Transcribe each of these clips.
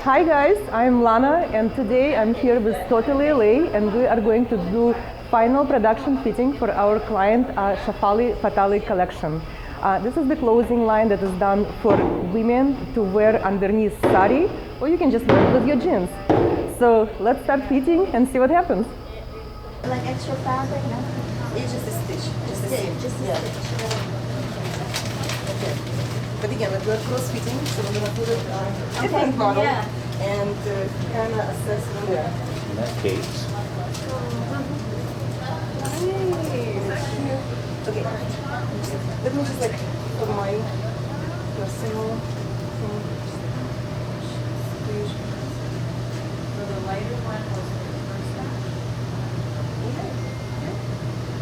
Hi guys, I'm Lana and today I'm here with Totally LA and we are going to do final production fitting for our client Shafali Fatali collection. This is the clothing line that is done for women to wear underneath sari, or you can just wear it with your jeans. So let's start fitting and see what happens. Like extra fabric, no? It's just a stitch. Just a Stitch, seam. just a Yeah. stitch. Okay. But again, like we're cross fitting, so we're gonna put it on different model yeah. and kind of assess from there. In that case, Okay. Let me just like for my personal. The lighter one was the first one.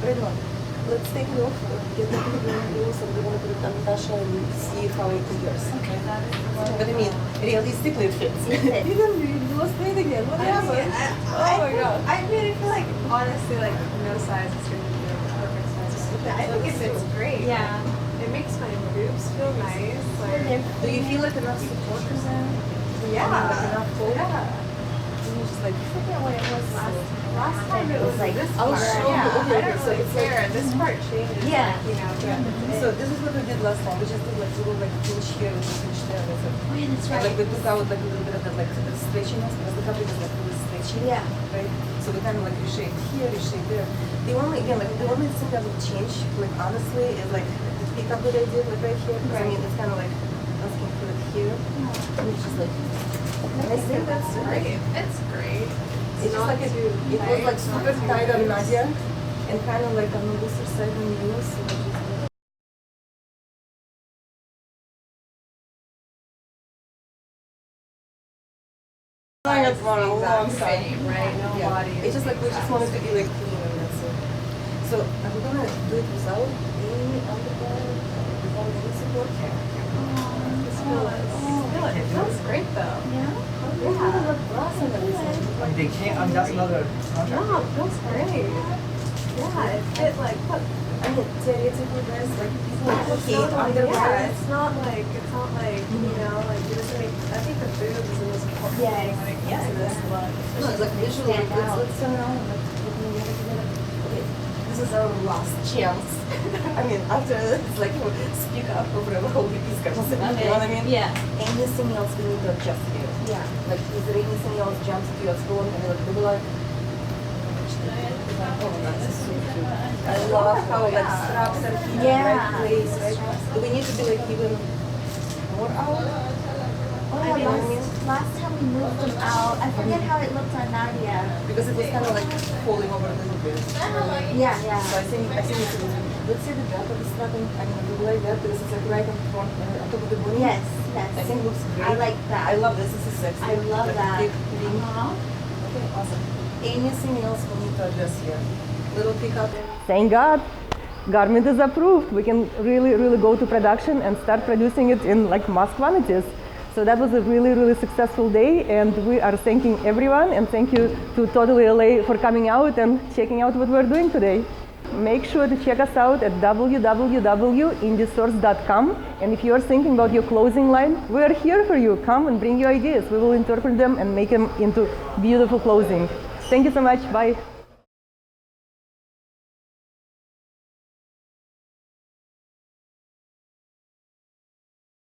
Red one. Let's take it off, get the rules, and we're gonna put it on Natasha and see how it compares. Okay, that is the one. But I mean, realistically it fits. It fits. You lost weight again. What happened? Oh my god. I really feel like, honestly, like, no size is going to be like the perfect size. I think it fits great. Yeah. It makes my boobs feel nice. Like, Do you feel like enough support in there? yeah. Like enough fold? Yeah. And you're just like, I forget what it was Last time it was like, this I'll part. show you. Yeah, Okay, I don't so really it's like- care. This part changes. Yeah. Like, you know, So this is what we did last time. We just did like little like pinch here and pinch there. That's it. Oh yeah, that's And, like right. we took out like a little bit of that like stretchiness because the fabric is like really stretchy. Yeah. Right. So we kind of like reshaped here, reshaped there. The only thing that would change, like honestly, is like the pickup that I did like right here. Because I mean it's kind of like asking for it here. And it's just like. I think that's great. It's great. It's just like it was like super tight on Nadia and kind of like on the looser side on you. So I just like, trying it for a long time. Right? No Yeah. body. It's just like we just wanted to be like clean and that's it. So I'm gonna do it without any underwear, without any support. It feels great though. Yeah. There's a lot of brass and everything. Like they can't. I mean, that's another contract. No, it feels great. Yeah, it fit like, look. I mean, theoretically, there's like people It's okay not like, underwear. yeah, it's not like, you know, like, it doesn't make, I think the food is the most important Yeah, thing when it comes to this look. No, it's like visually, Stand out. let's turn around and like, let me get it together. Okay, this is our last chance. I mean, after it's like, speak up over the whole piece, you know what I mean? Yeah. Anything else we need to adjust here? Yeah. Like, is there anything else jumps to your phone? I mean, like, we like, oh, that's so cute. I love how like straps are in the Yeah. right place, right? Do we need to be like even more out? Oh, You know what I mean? last time we moved them out, I forget how it looked on Nadia. Because it was kind of like falling over a little bit. Yeah, So yeah. I think it's let's see the gap of the strap and I mean, we like that because it's like right on front, on top of the body. Yes, I yes. think it looks great. I like that. I love this. This is sexy. I love Like, that. big ring. Okay, awesome. Anything else we need to address here? Little pickup. Thank God, garment is approved. We can really go to production and start producing it in like mass quantities. So that was a really successful day and we are thanking everyone and thank you to Totally LA for coming out and checking out what we're doing today. Make sure to check us out at www.indiesource.com and if you're thinking about your clothing line, we're here for you. Come and bring your ideas. We will interpret them and make them into beautiful clothing. Thank you so much. Bye.